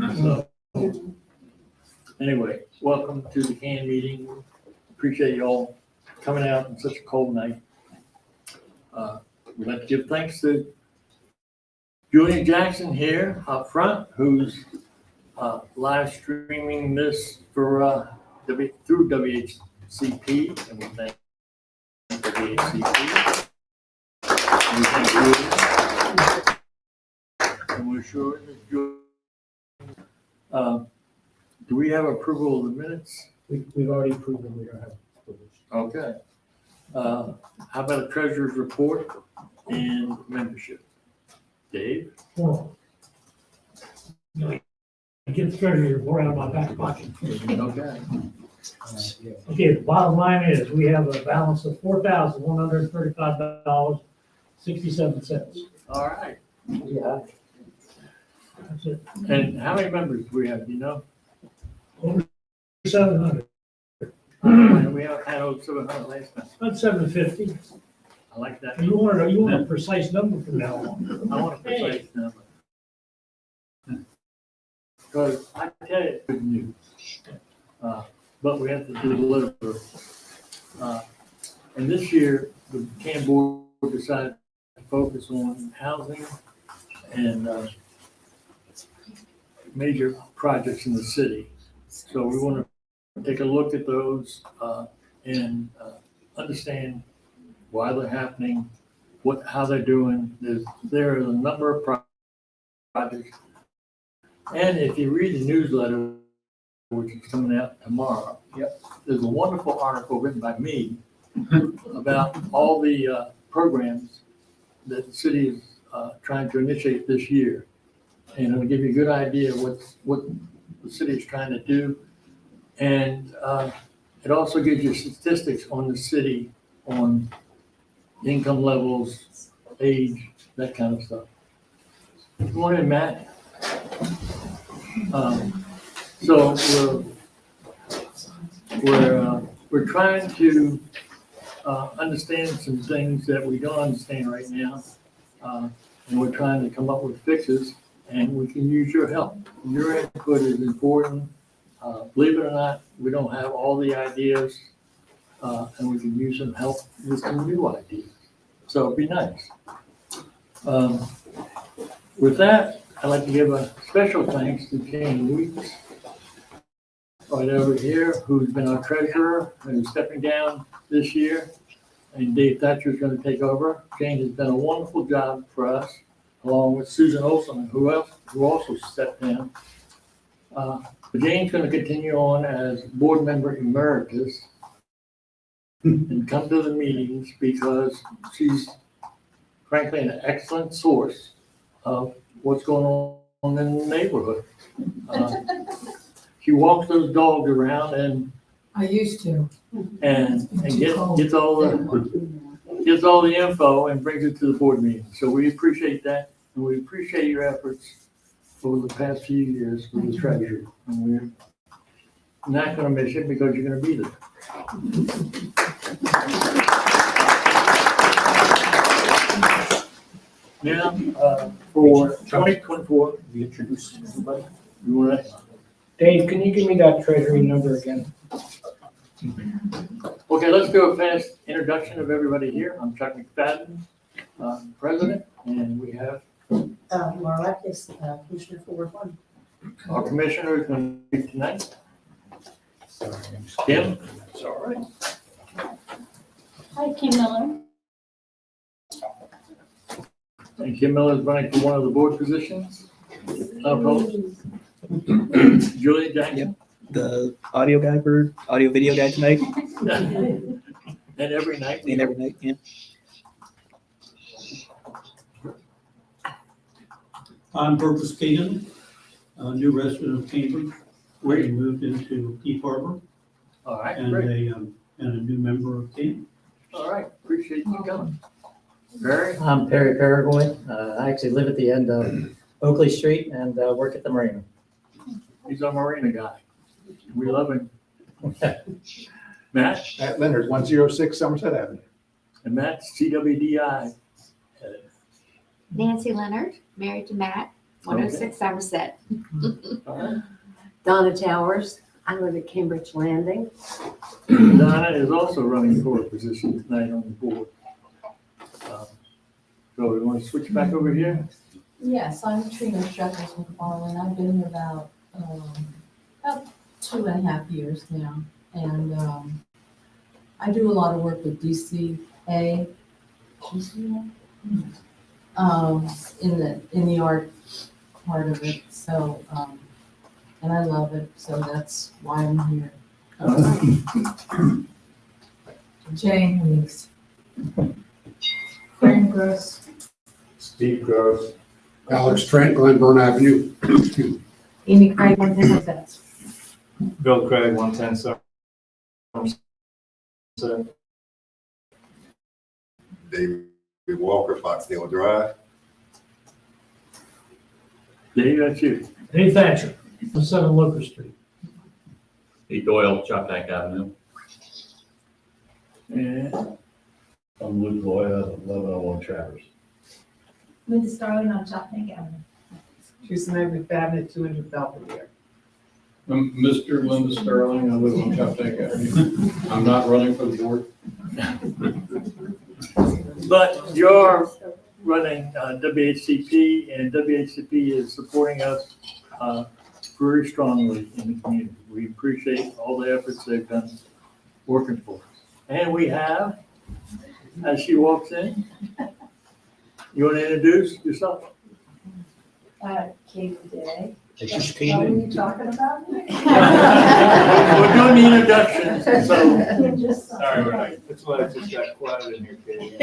So, anyway, welcome to the CAN meeting. Appreciate you all coming out on such a cold night. We'd like to give thanks to Julian Jackson here up front, who's live streaming this for through WHCP, and we thank WHCP. We thank Julian. And we're sure that Julian. Do we have approval of the minutes? We've already approved them, we don't have approvals. Okay. How about a treasurer's report and membership? Dave? Well, I get the treasury report out of my back pocket. Okay. Yeah. Okay, the bottom line is, we have a balance of $4,135.67. All right. Yeah. That's it. And how many members do we have? Do you know? Over 700, We haven't had over 700 last time. about 750. I like that. You want a precise number from now on. I want a precise number. Because I tell you, good news. But we have to deliver. And this year, the CAN board decided to focus on housing and major projects in the city. So we want to take a look at those and understand why they're happening, how they're doing. There is a number of projects. And if you read the newsletter, which is coming out tomorrow, there's a wonderful article written by me about all the programs that the city is trying to initiate this year. And it'll give you a good idea of what the city is trying to do. And it also gives you statistics on the city, on income levels, age, that kind of stuff. Good morning, Matt. So we're trying to understand some things that we don't understand right now. And we're trying to come up with fixes, and we can use your help. Your input is important. Believe it or not, we don't have all the ideas, and we can use some help with some new ideas. So it'd be nice. With that, I'd like to give a special thanks to Jane Weeks, right over here, who's been our treasurer and is stepping down this year. And Dave Thatcher is going to take over. Jane has done a wonderful job for us, along with Susan Olson, who also stepped down. But Jane's going to continue on as board member emeritus and come to the meetings because she's frankly an excellent source of what's going on in the neighborhood. She walks those dogs around and I used to. gets all the info and brings it to the board meeting. So we appreciate that, and we appreciate your efforts over the past few years with the treasury. And we're not going to miss it because you're going to be there. Now, for 2024, We introduced somebody. you want to, Dave, can you give me that treasury number again? okay, let's do a fast introduction of everybody here. I'm Chuck McFadden, president, and we have Marla is Commissioner for Ward 1. our commissioner is going to speak tonight. Kim? It's all right. Hi, Kim Miller. And Kim Miller is running for one of the board positions. Opposed? Julia Jackson? The audio video guy tonight And every night. and every night. Yeah. I'm Burgess Keenan, a new resident of Cambridge. We moved into Deep Harbor All right, and great. a new member of CAN. All right, appreciate you coming. Barry? I'm Perry Paraguay. I actually live at the end of Oakley Street and work at the marina. He's our marina guy. We love him. Matt? Matt Leonard, 106 Somerset Avenue. And Matt's CWDI. Nancy Leonard, married to Matt, 106 Somerset. All right. Donna Towers. I live at Cambridge Landing. Donna is also running for a position tonight on the board. So we want to switch back over here? Yes, I'm Trina Shepard McFarland. I've been here about 2.5 years now. And I do a lot of work with DCA. In the art part of it. So, and I love it. So that's why I'm here. Jane Weeks. Fran Gross. Steve Gross. Alex Trent, Glenburn Avenue. Amy Craig, 110 Somerset. Bill Craig, 110 Somerset. David Walker, Foxdale Drive. Dave, that's you. Dave Thatcher, 7 Locust Street. Pete Doyle, Chop Tank Avenue. And I'm Luke Loya, 1101 Travers. Linda Starling on Choptank Avenue. Teresa Mabry Avenue, 200 Belvedere. I'm Mr. Linda Sterling. I live on Choptank Avenue. I'm not running for the board. But you're running WHCP, and WHCP is supporting us very strongly in the community. We appreciate all the efforts they've done working for us. And we have, as she walks in, you want to introduce yourself? Katie Day. I just What came were in. you talking about? We're doing the introductions, so You're just. Sorry, Renee. That's why it just got quiet in here, Katie.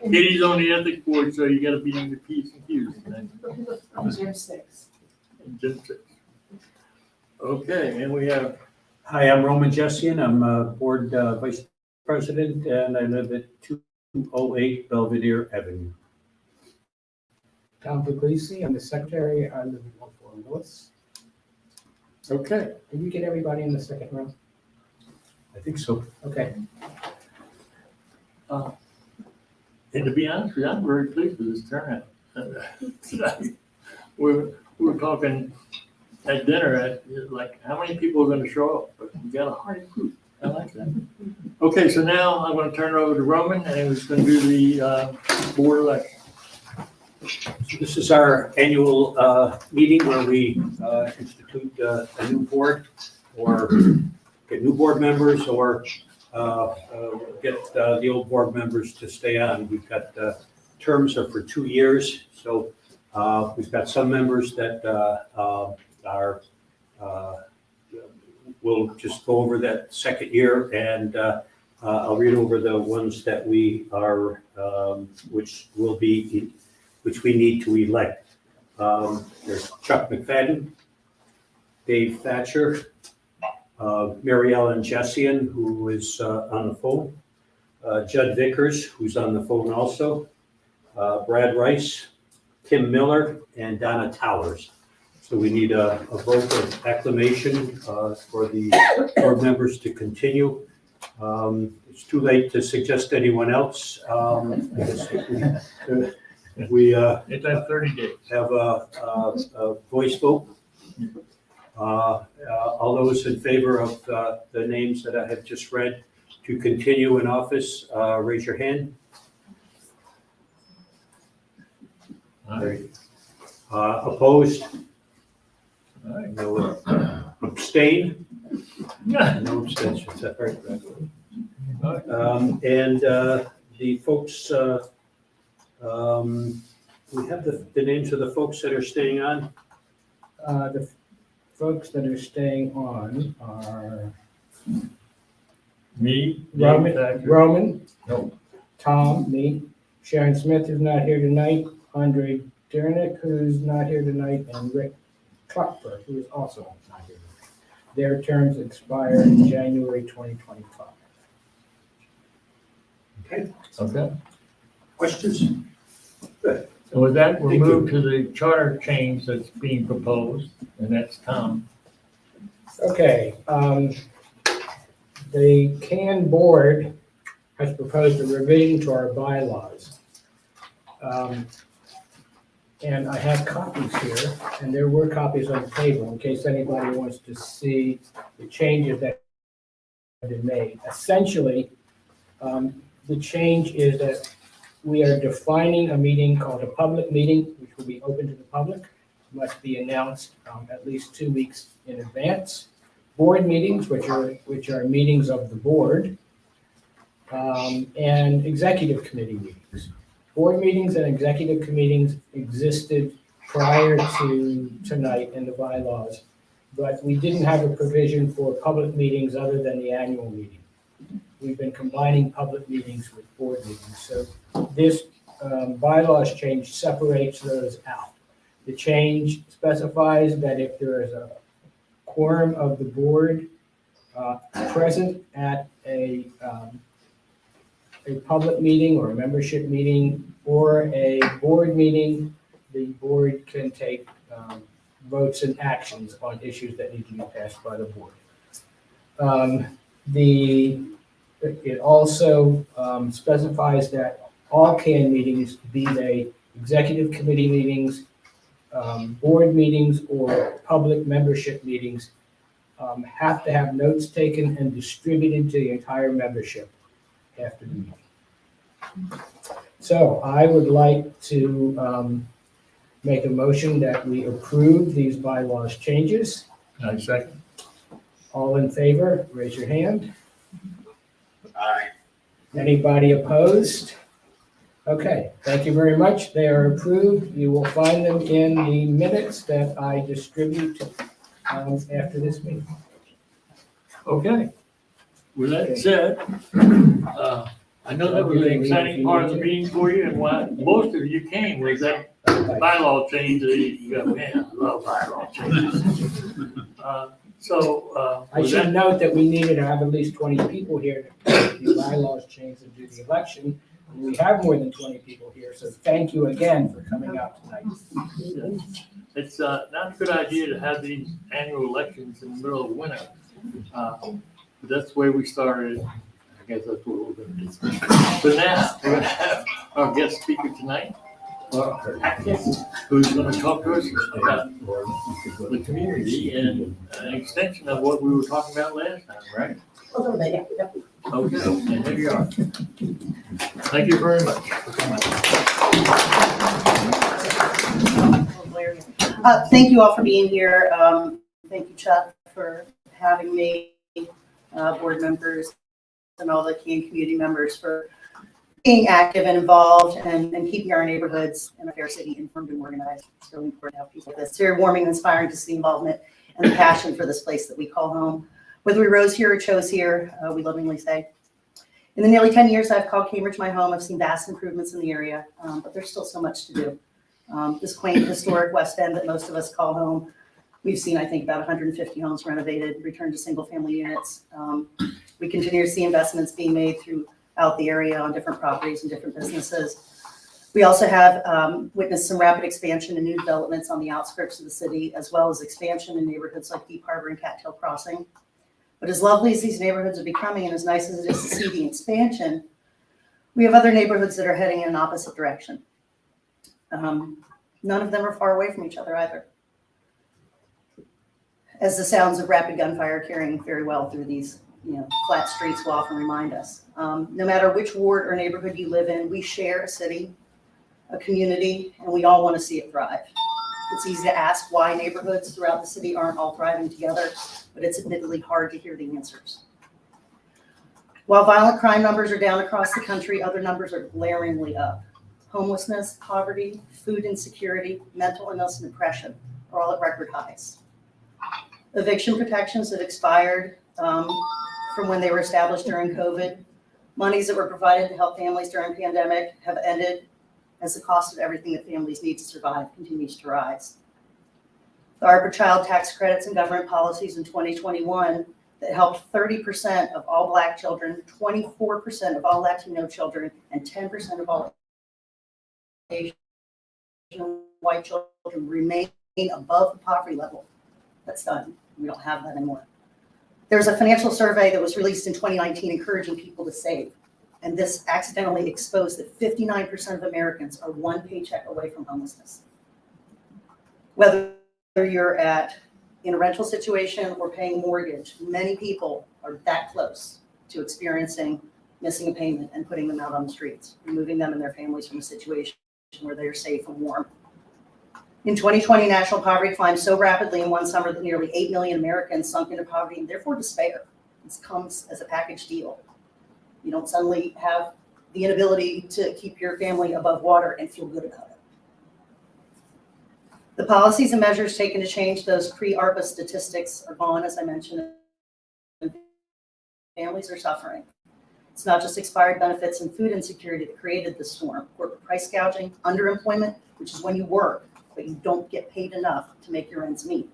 Katie's on the ethics board, so you gotta be in the P's and Q's. Jim Six. Jim six. Okay, and we have, Hi, I'm Roman Jessian. I'm Board Vice President, and I live at 208 Belvedere Avenue. Tom Puglisi, I'm the secretary. I live in 141 Willis. okay, Did you get everybody in the second row? I think so. Okay. and to be honest with you, I'm very pleased with this turnout. Tonight. We were talking at dinner, like, how many people are gonna show up? But we got a hearty group. I like that. Okay, so now I'm gonna turn it over to Roman, and he's gonna do the board election. This is our annual meeting where we institute a new board or get new board members or get the old board members to stay on. We've got terms are for 2 years. So we've got some members that we'll just go over that second year, and I'll read over the ones that we are, which we need to elect. There's Chuck McFadden, Dave Thatcher, Mary Ellen Jessian, who is on the phone, Judd Vickers, who's on the phone also, Brad Rice, Kim Miller, and Donna Towers. So we need a vote of acclamation for the board members to continue. It's too late to suggest anyone else. I guess we It's at 30 days. have a voice vote. All those in favor of the names that I have just read to continue in office, raise your hand. All right. Opposed? All right. No. Abstain? Yeah. No abstentions. That's right, Brad. All right. And the folks, we have the names of the folks that are staying on. The folks that are staying on are Me, Roman, Dave Thatcher. Roman, No. Tom, me, Sharon Smith, who's not here tonight, Andre Dernick, who's not here tonight, and Rick Kluckberg, who is also not here tonight. Their terms expire in January 2025. Okay, Okay. questions? Good. And with that, we'll Thank you. move to the charter change that's being proposed, and that's Tom. Okay, the CAN board has proposed a revision to our bylaws. And I have copies here, and there were copies on the table in case anybody wants to see the changes that have been made. Essentially, the change is that we are defining a meeting called a public meeting, which will be open to the public, must be announced at least 2 weeks in advance. Board meetings, which are meetings of the board, and executive committee meetings. Board meetings and executive committees existed prior to tonight in the bylaws, but we didn't have a provision for public meetings other than the annual meeting. We've been combining public meetings with board meetings, so this bylaws change separates those out. The change specifies that if there is a quorum of the board present at a public meeting or a membership meeting or a board meeting, the board can take votes and actions on issues that need to be passed by the board. It also specifies that all CAN meetings, be they executive committee meetings, board meetings, or public membership meetings, have to have notes taken and distributed to the entire membership after the meeting. So I would like to make a motion that we approve these bylaws changes. I second. All in favor, raise your hand. Aye. Anybody opposed? Okay, thank you very much. They are approved. You will find them in the minutes that I distribute after this meeting. Okay. With that said, I know that was an exciting part of the meeting for you, and why most of you came was that bylaw change that you got, man, I love bylaw changes. I should note that we needed to have at least 20 people here to make the bylaws change and do the election. And we have more than 20 people here, so thank you again for coming out tonight. It's not a good idea to have these annual elections in the middle of winter. But that's the way we started. I guess that's what we're going to do. So now, we're going to have our guest speaker tonight, who's going to talk to us about the community and an extension of what we were talking about last time, right? A little bit, yeah. Okay, and there you are. Thank you very much for coming. Thank you all for being here. Thank you, Chuck, for having me, board members, and all the CAN community members for being active and involved and keeping our neighborhoods and our fair city informed and organized. It's really important to have people like this. It's very warming and inspiring to see involvement and the passion for this place that we call home. Whether we rose here or chose here, we lovingly say. In the nearly 10 years I've called Cambridge my home, I've seen vast improvements in the area, but there's still so much to do. This quaint, historic West End that most of us call home, we've seen, I think, about 150 homes renovated, returned to single-family units. We continue to see investments being made throughout the area on different properties and different businesses. We also have witnessed some rapid expansion and new developments on the outskirts of the city, as well as expansion in neighborhoods like Deep Harbor and Cattail Crossing. But as lovely as these neighborhoods are becoming, and as nice as it is to see the expansion, we have other neighborhoods that are heading in an opposite direction. None of them are far away from each other either, as the sounds of rapid gunfire carrying very well through these flat streets will often remind us. No matter which ward or neighborhood you live in, we share a city, a community, and we all want to see it thrive. It's easy to ask why neighborhoods throughout the city aren't all thriving together, but it's admittedly hard to hear the answers. While violent crime numbers are down across the country, other numbers are glaringly up. Homelessness, poverty, food insecurity, mental illness, and depression are all at record highs. Eviction protections that expired from when they were established during COVID, monies that were provided to help families during the pandemic have ended as the cost of everything that families need to survive continues to rise. The ARPA child tax credits and government policies in 2021 that helped 30% of all Black children, 24% of all Latino children, and 10% of all Asian and white children remain above the poverty level. That's done. We don't have that anymore. There's a financial survey that was released in 2019 encouraging people to save. And this accidentally exposed that 59% of Americans are one paycheck away from homelessness. Whether you're in a rental situation or paying mortgage, many people are that close to experiencing missing a payment and putting them out on the streets, removing them and their families from a situation where they are safe and warm. In 2020, national poverty climbed so rapidly in one summer that nearly 8 million Americans sunk into poverty and therefore despair. This comes as a package deal. You don't suddenly have the inability to keep your family above water and feel good about it. The policies and measures taken to change those pre-ARPA statistics are gone, as I mentioned. Families are suffering. It's not just expired benefits and food insecurity that created this storm. Corporate price gouging, underemployment, which is when you work, but you don't get paid enough to make your ends meet.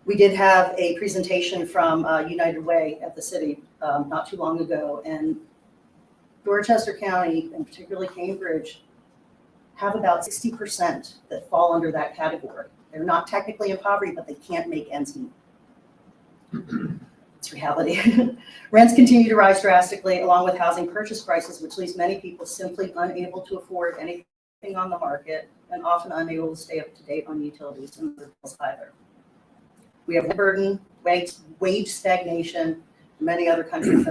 We did have a presentation from United Way at the city not too long ago, and Dorchester County, and particularly Cambridge, have about 60% that fall under that category. They're not technically in poverty, but they can't make ends meet. It's reality. Rents continue to rise drastically, along with housing purchase prices, which leaves many people simply unable to afford anything on the market and often unable to stay up to date on utilities and other bills either. We have burden, wage stagnation, and many other countries,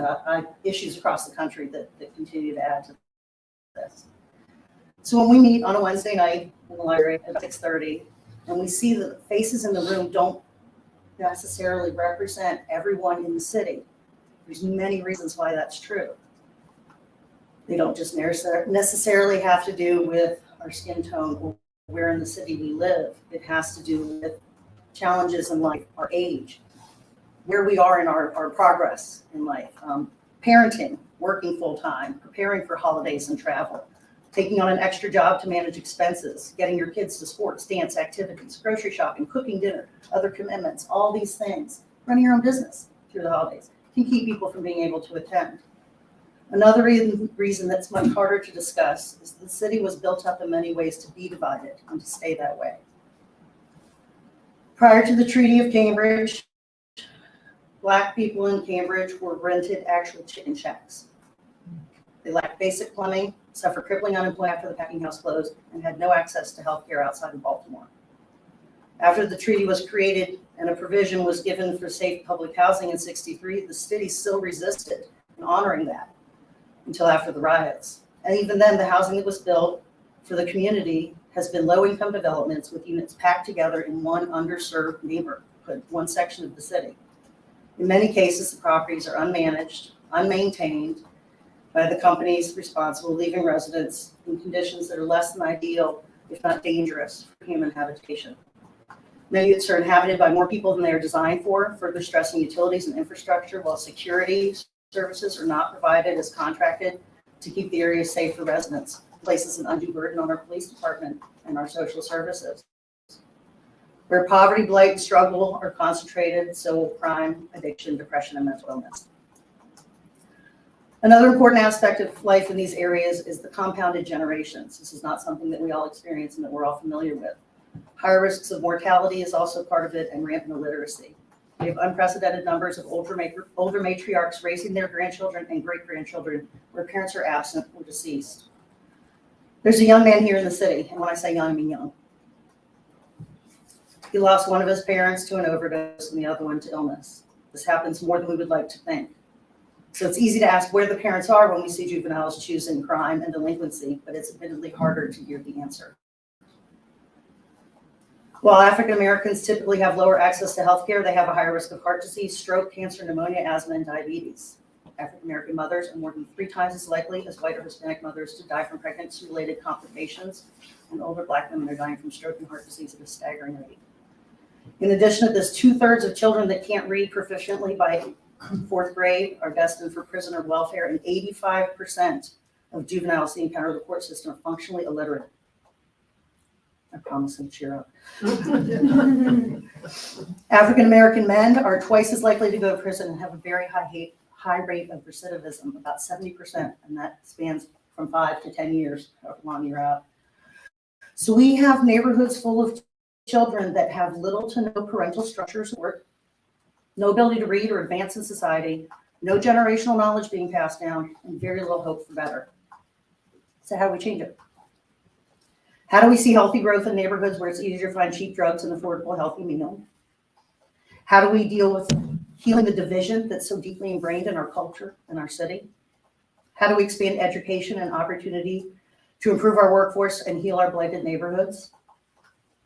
issues across the country that continue to add to this. So when we meet on a Wednesday night in the library at 6:30, and we see that the faces in the room don't necessarily represent everyone in the city, there's many reasons why that's true. They don't just necessarily have to do with our skin tone or where in the city we live. It has to do with challenges in life, our age, where we are in our progress in life, parenting, working full-time, preparing for holidays and travel, taking on an extra job to manage expenses, getting your kids to sports, dance activities, grocery shopping, cooking dinner, other commitments, all these things. Running your own business through the holidays can keep people from being able to attend. Another reason that's much harder to discuss is the city was built up in many ways to be divided and to stay that way. Prior to the Treaty of Cambridge, Black people in Cambridge were rented actual chicken shacks. They lacked basic plumbing, suffered crippling unemployment after the packing house closed, and had no access to health care outside of Baltimore. After the treaty was created and a provision was given for safe public housing in '63, the city still resisted in honoring that until after the riots. And even then, the housing that was built for the community has been low-income developments with units packed together in one underserved neighborhood, one section of the city. In many cases, the properties are unmanaged, unmaintained by the companies responsible, leaving residents in conditions that are less than ideal, if not dangerous, for human habitation. Many units are inhabited by more people than they are designed for, further stressing utilities and infrastructure, while security services are not provided as contracted to keep the area safe for residents. It places an undue burden on our police department and our social services. Where poverty, blight, and struggle are concentrated, so will crime, addiction, depression, and mental illness. Another important aspect of life in these areas is the compounded generations. This is not something that we all experience and that we're all familiar with. Higher risks of mortality is also part of it, and rampant illiteracy. We have unprecedented numbers of older matriarchs raising their grandchildren and great-grandchildren where parents are absent or deceased. There's a young man here in the city, and when I say young, I mean young. He lost one of his parents to an overdose and the other one to illness. This happens more than we would like to think. So it's easy to ask where the parents are when we see juveniles choosing crime and delinquency, but it's admittedly harder to hear the answer. While African Americans typically have lower access to healthcare, they have a higher risk of heart disease, stroke, cancer, pneumonia, asthma, and diabetes. African American mothers are more than 3 times as likely as white or Hispanic mothers to die from pregnancy-related complications, and older Black women are dying from stroke and heart disease at a staggering rate. In addition to this, 2/3 of children that can't read proficiently by 4th grade are destined for prison or welfare, and 85% of juveniles that encounter the court system are functionally illiterate. I promise I'll cheer up. African American men are twice as likely to go to prison and have a very high rate of recidivism, about 70%, and that spans from 5 to 10 years, however long you're out. So we have neighborhoods full of children that have little to no parental structure support, no ability to read or advance in society, no generational knowledge being passed down, and very little hope for better. So how do we change it? How do we see healthy growth in neighborhoods where it's easier to find cheap drugs and affordable healthy meal? How do we deal with healing the division that's so deeply ingrained in our culture and our city? How do we expand education and opportunity to improve our workforce and heal our blighted neighborhoods?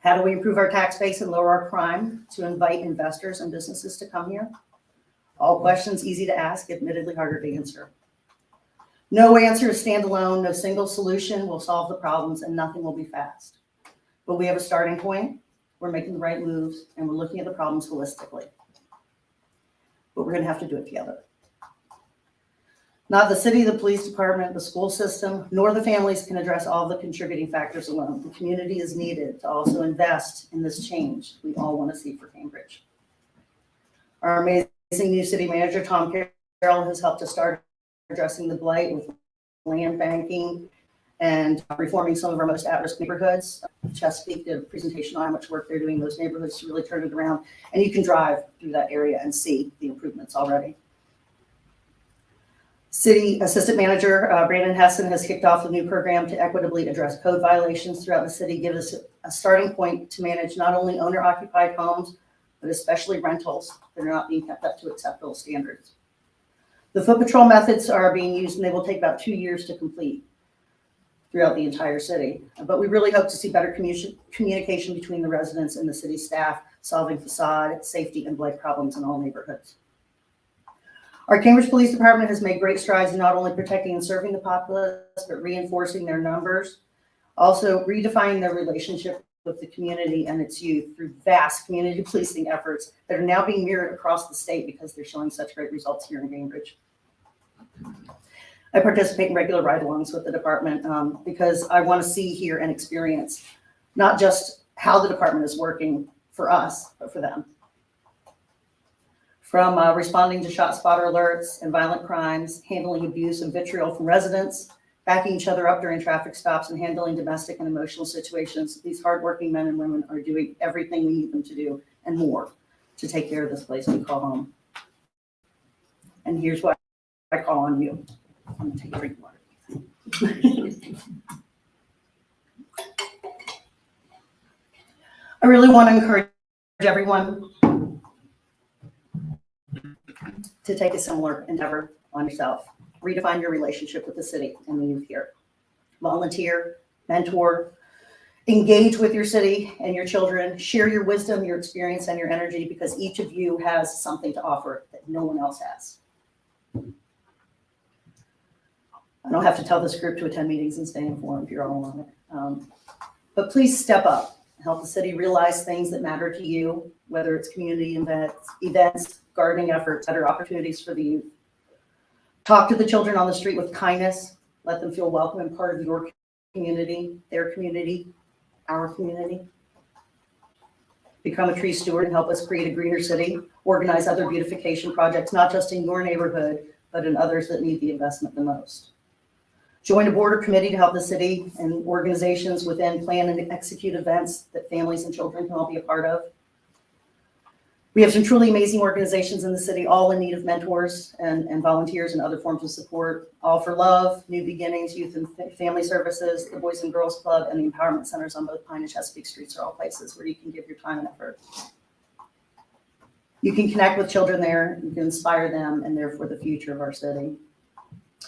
How do we improve our tax base and lower our crime to invite investors and businesses to come here? All questions easy to ask, admittedly harder to answer. No answer is standalone, no single solution will solve the problems, and nothing will be fast. But we have a starting point, we're making the right moves, and we're looking at the problems holistically. But we're gonna have to do it together. Not the city, the police department, the school system, nor the families can address all the contributing factors alone. The community is needed to also invest in this change we all want to see for Cambridge. Our amazing new city manager, Tom Carroll, has helped us start addressing the blight with land banking and reforming some of our most at-risk neighborhoods. Chesapeake did a presentation on how much work they're doing in those neighborhoods to really turn it around. And you can drive through that area and see the improvements already. City Assistant Manager Brandon Hessen has kicked off a new program to equitably address code violations throughout the city, give us a starting point to manage not only owner-occupied homes, but especially rentals that are not being kept up to acceptable standards. The foot patrol methods are being used and they will take about 2 years to complete throughout the entire city. But we really hope to see better communication between the residents and the city staff, solving facade, safety, and blight problems in all neighborhoods. Our Cambridge Police Department has made great strides in not only protecting and serving the populace, but reinforcing their numbers, also redefining their relationship with the community and its youth through vast community policing efforts that are now being mirrored across the state because they're showing such great results here in Cambridge. I participate in regular ride-alongs with the department because I want to see, hear, and experience not just how the department is working for us, but for them. From responding to shot spotter alerts and violent crimes, handling abuse and vitriol from residents, backing each other up during traffic stops, and handling domestic and emotional situations, these hardworking men and women are doing everything we need them to do and more to take care of this place we call home. And here's what I call on you. I'm gonna take a drink of water. I really want to encourage everyone to take a similar endeavor on yourself. Redefine your relationship with the city and the youth here. Volunteer, mentor, engage with your city and your children, share your wisdom, your experience, and your energy because each of you has something to offer that no one else has. I don't have to tell this group to attend meetings and stay informed, you're all on it. But please step up. Help the city realize things that matter to you, whether it's community events, gardening efforts, better opportunities for the youth. Talk to the children on the street with kindness. Let them feel welcome and part of your community, their community, our community. Become a tree steward and help us create a greener city. Organize other beautification projects, not just in your neighborhood, but in others that need the investment the most. Join a board or committee to help the city and organizations within plan and execute events that families and children can all be a part of. We have some truly amazing organizations in the city, all in need of mentors and volunteers and other forms of support. All for Love, New Beginnings, Youth and Family Services, the Boys and Girls Club, and the Empowerment Centers on both Pine and Chesapeake Streets are all places where you can give your time and effort. You can connect with children there, you can inspire them, and therefore the future of our city.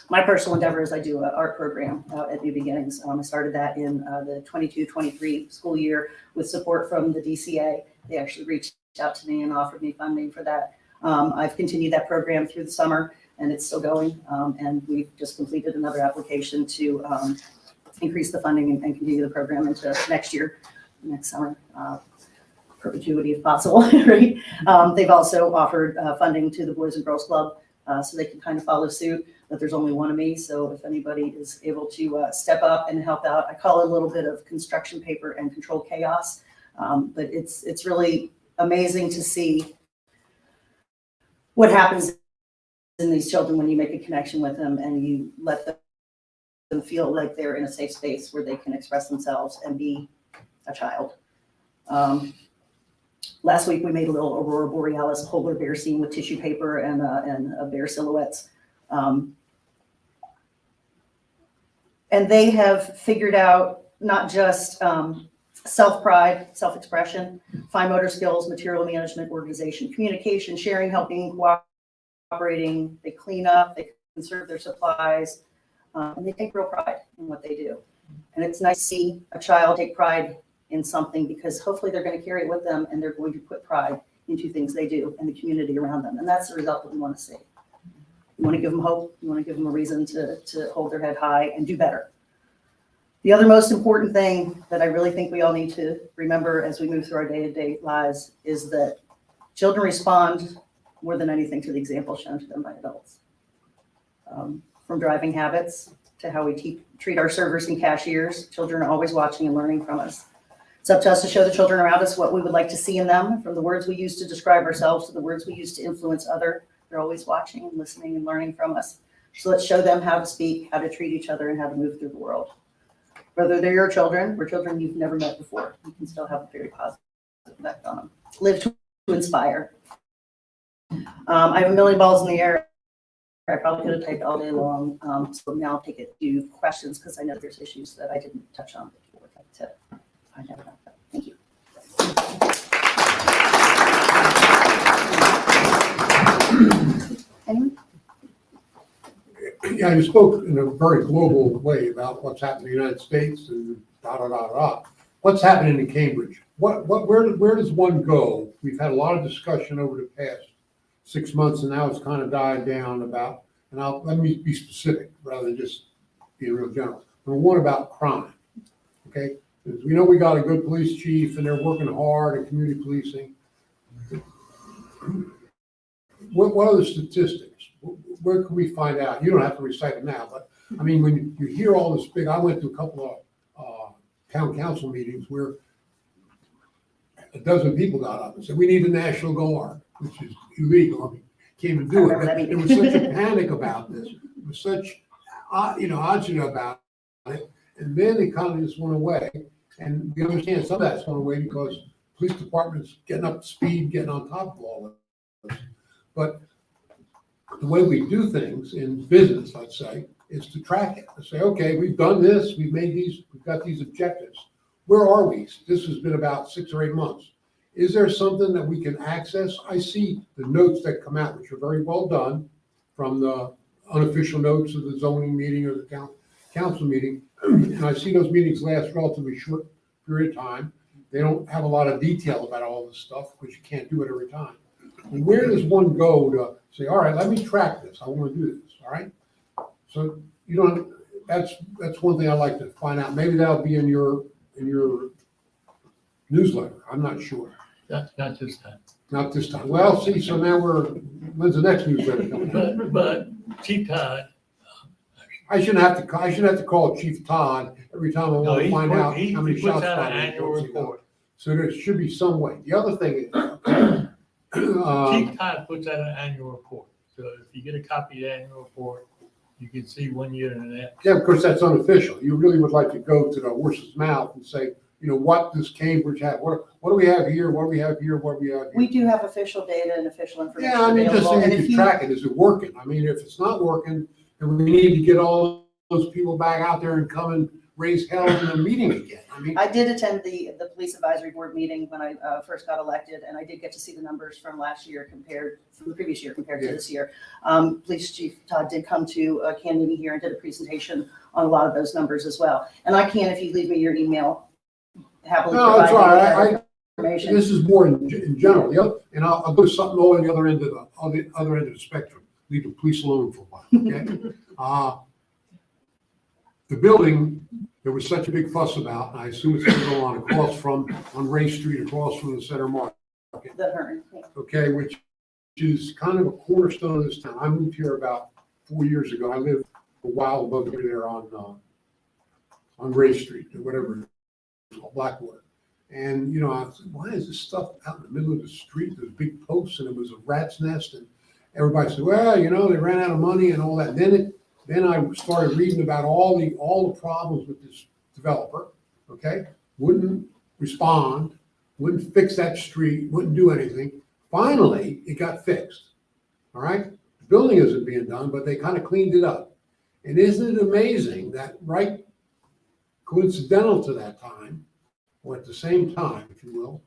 My personal endeavor is I do an art program at New Beginnings. I started that in the 22-23 school year with support from the DCA. They actually reached out to me and offered me funding for that. I've continued that program through the summer and it's still going. And we've just completed another application to increase the funding and continue the program into next year, next summer, perpetuity if possible, right? They've also offered funding to the Boys and Girls Club so they can kind of follow suit, but there's only one of me. So if anybody is able to step up and help out, I call it a little bit of construction paper and control chaos. But it's really amazing to see what happens in these children when you make a connection with them and you let them feel like they're in a safe space where they can express themselves and be a child. Last week we made a little Aurora Borealis polar bear scene with tissue paper and bear silhouettes. And they have figured out not just self-pride, self-expression, fine motor skills, material management, organization, communication, sharing, helping, cooperating. They clean up, they conserve their supplies, and they take real pride in what they do. And it's nice to see a child take pride in something, because hopefully they're going to carry it with them, and they're going to put pride into things they do and the community around them. And that's the result that we want to see. You want to give them hope. You want to give them a reason to hold their head high and do better. The other most important thing that I really think we all need to remember as we move through our day-to-day lives is that children respond more than anything to the example shown to them by adults. From driving habits to how we treat our servers and cashiers, children are always watching and learning from us. It's up to us to show the children around us what we would like to see in them, from the words we use to describe ourselves to the words we use to influence others. They're always watching and listening and learning from us. So let's show them how to speak, how to treat each other, and how to move through the world. Whether they're your children or children you've never met before, you can still have a very positive effect on them. Live to inspire. I have a million balls in the air. I probably could have typed all day long. So now I'll take it to questions, because I know there's issues that I didn't touch on before. I'd like to find out about that. Thank you. Anyone? Yeah, you spoke in a very global way about what's happening in the United States and What's happening in Cambridge? Where does one go? We've had a lot of discussion over the past 6 months, and now it's kind of died down about, and let me be specific rather than just be real general. Number one, about crime, okay? Because we know we got a good police chief and they're working hard at community policing. What are the statistics? Where can we find out? You don't have to recite it now, but I mean, when you hear all this big, I went to a couple of town council meetings where a dozen people got up and said, we need the National Guard, which is illegal. I mean, can't even do it. There was such a panic about this. It was such, agita about it. And then it kind of just went away. And we understand some of that's gone away because police departments getting up to speed, getting on top of all of this. But the way we do things in business, let's say, is to track it, to say, okay, we've done this, we've got these objectives. Where are we? This has been about 6 or 8 months. Is there something that we can access? I see the notes that come out, which are very well done, from the unofficial notes of the zoning meeting or the council meeting. And I see those meetings last relatively short period of time. They don't have a lot of detail about all this stuff, because you can't do it every time. And where does one go to say, all right, let me track this. I want to do this, all right? So that's one thing I'd like to find out. Maybe that'll be in your newsletter. I'm not sure. Not this time. Not this time. Well, see, so now when's the next newsletter coming out? But Chief Todd. I shouldn't have to call Chief Todd every time I want to find out how many he shots puts out fired. an annual report. So there should be some way. The other thing is, Chief Todd puts out an annual report. So if you get a copy of the annual report, you can see 1 year and the next. yeah, of course, that's unofficial. You really would like to go to the horse's mouth and say, what does Cambridge have? What do we have here? What do we have here? What do we have here? We do have official data and official information Yeah, I mean, just available. so And you if can track it. Is it working? I mean, if it's not working, then we need to get all those people back out there and come and raise hell in the meeting again. I mean, I did attend the police advisory board meeting when I first got elected, and I did get to see the numbers from the previous year compared to this year. Police Chief Todd did come to a CAN meeting here and did a presentation on a lot of those numbers as well. And I can, if you leave me your email, happily no, it's all provide you right. that information. This is more in general. And I'll do something over on the other end of the spectrum. Leave the police alone for a while. Okay. The building, there was such a big fuss about, and I assume it's going to go on Ray Street, across from the Center Market. The Hearn, yeah. Okay, which is kind of a cornerstone of this town. I moved here about 4 years ago. I lived a while above there on Ray Street, or whatever it's called, Blackwater. And, I said, why is this stuff out in the middle of the street? There's big posts, and it was a rat's nest. And everybody said, well, they ran out of money and all that. Then I started reading about all the problems with this developer, okay? Wouldn't respond, wouldn't fix that street, wouldn't do anything. Finally, it got fixed, all right? The building isn't being done, but they kind of cleaned it up. And isn't it amazing that right coincidental to that time, or at the same time, if you will,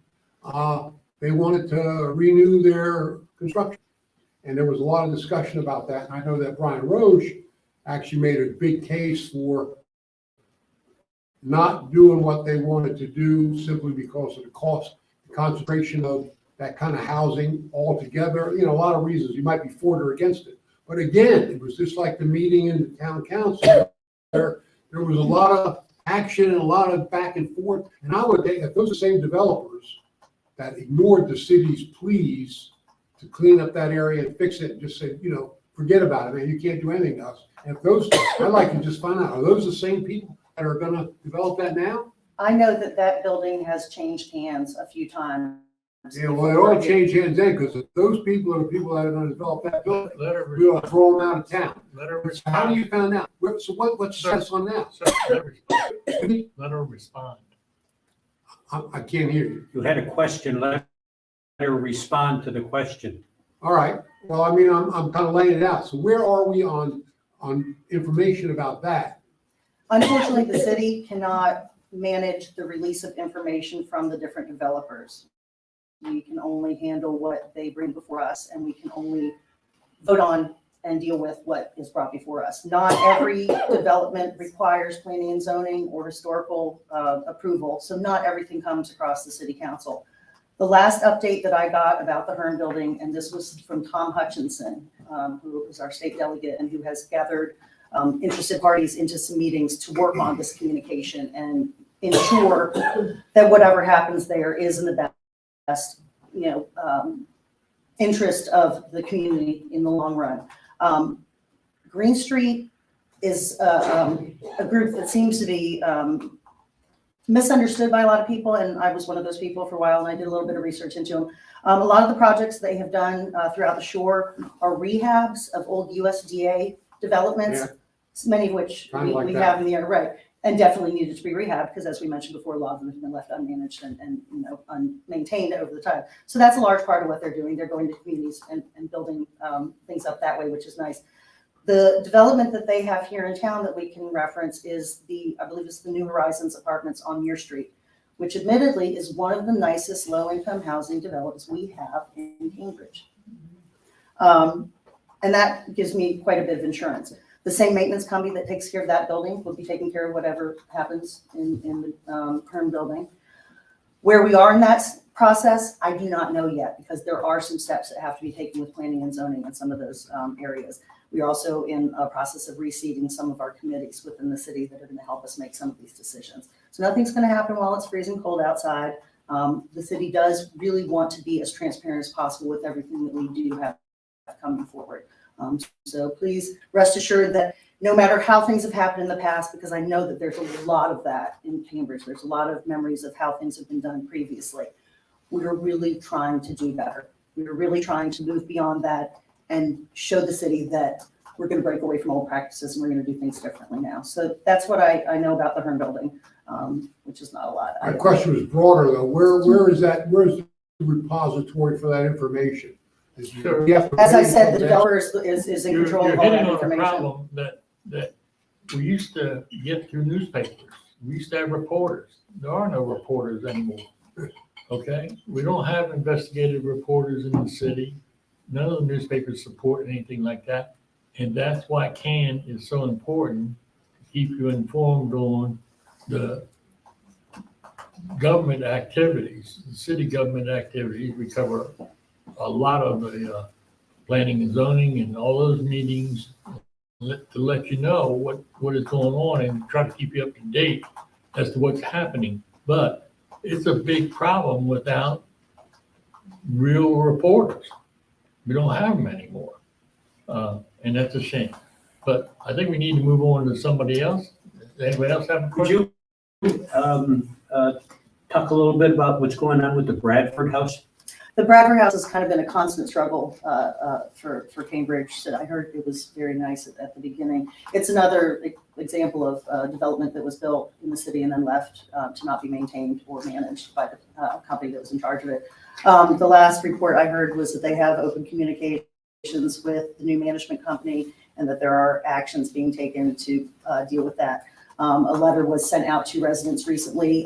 they wanted to renew their construction. And there was a lot of discussion about that. And I know that Brian Roche actually made a big case for not doing what they wanted to do simply because of the cost, the concentration of that kind of housing altogether. You know, a lot of reasons. You might be for or against it. But again, it was just like the meeting in the town council. There was a lot of action and a lot of back and forth. And I would think if those are the same developers that ignored the city's pleas to clean up that area and fix it and just said, you know, forget about it, man, you can't do anything else. And if those, I'd like to just find out, are those the same people that are gonna develop that now? I know that that building has changed hands a few times. Yeah, well, it all changed hands then, because if those people are the people that are gonna develop that building, Let her we ought to throw them out of town. Let her How do respond. you find out? So what's the sense on that? Sir, let her respond. Let her respond. I can't hear you. You had a question, let her respond to the question. All right, well, I mean, I'm kind of laying it out. So where are we on information about that? Unfortunately, the city cannot manage the release of information from the different developers. We can only handle what they bring before us, and we can only vote on and deal with what is brought before us. Not every development requires planning and zoning or historical approval, so not everything comes across the city council. The last update that I got about the Hearn building, and this was from Tom Hutchinson, who is our state delegate and who has gathered interested parties into some meetings to work on this communication and ensure that whatever happens there is in the best, interest of the community in the long run. Green Street is a group that seems to be misunderstood by a lot of people, and I was one of those people for a while, and I did a little bit of research into them. A lot of the projects they have done throughout the shore are rehabs of old USDA developments, many of which we have in the area, right, and definitely needed to be rehabbed because, as we mentioned before, a lot of them have been left unmanaged and unmaintained over the time. So that's a large part of what they're doing. They're going to communities and building things up that way, which is nice. The development that they have here in town that we can reference is I believe it's the New Horizons Apartments on Muir Street, which admittedly is one of the nicest low-income housing developments we have in Cambridge. And that gives me quite a bit of insurance. The same maintenance company that takes care of that building will be taking care of whatever happens in the Hearn building. Where we are in that process, I do not know yet, because there are some steps that have to be taken with planning and zoning in some of those areas. We are also in a process of reseeding some of our committees within the city that are going to help us make some of these decisions. So nothing's going to happen while it's freezing cold outside. The city does really want to be as transparent as possible with everything that we do have coming forward. So please rest assured that no matter how things have happened in the past, because I know that there's a lot of that in Cambridge, there's a lot of memories of how things have been done previously. We are really trying to do better. We are really trying to move beyond that and show the city that we're going to break away from old practices and we're going to do things differently now. So that's what I know about the Hearn building, which is not a lot. My question was broader though. Where's the repository for that information? Sure. As I said, the developer is in control of all that You're hitting on a information. problem that we used to get through newspapers. We used to have reporters. There are no reporters anymore. Okay? We don't have investigative reporters in the city. None of the newspapers support anything like that. And that's why CAN is so important, to keep you informed on the government activities, the city government activities. We cover a lot of the planning and zoning and all those meetings to let you know what is going on and try to keep you up to date as to what's happening. But it's a big problem without real reporters. We don't have them anymore. And that's a shame. But I think we need to move on to somebody else. Does anybody else have a question? Could you talk a little bit about what's going on with the Bradford House? The Bradford House has kind of been a constant struggle for Cambridge. I heard it was very nice at the beginning. It's another example of development that was built in the city and then left to not be maintained or managed by the company that was in charge of it. The last report I heard was that they have open communications with the new management company and that there are actions being taken to deal with that. A letter was sent out to residents recently,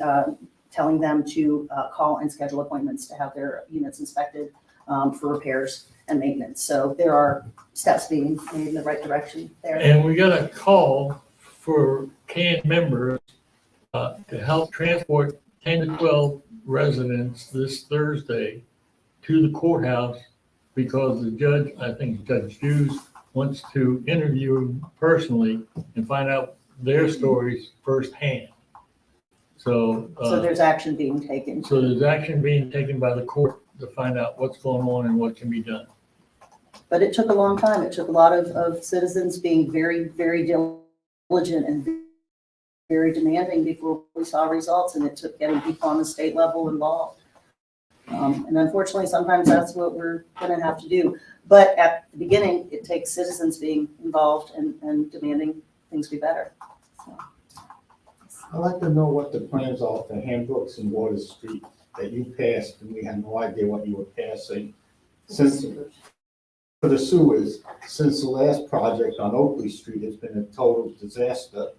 telling them to call and schedule appointments to have their units inspected for repairs and maintenance. So there are steps being made in the right direction there. And we got a call for CAN members to help transport 10 to 12 residents this Thursday to the courthouse because the judge, I think Judge Hughes, wants to interview them personally and find out their stories firsthand. So There's action being taken. so there's action being taken by the court to find out what's going on and what can be done. But it took a long time. It took a lot of citizens being very, very diligent and very demanding before we saw results, and it took getting people on the state level involved. And unfortunately, sometimes that's what we're gonna have to do. But at the beginning, it takes citizens being involved and demanding things be better. So. I'd like to know what the plans are for Handbrooks and Water Street that you passed, and we had no idea what you were passing. Since, for the sewers, since the last project on Oakley Street has been a total disaster.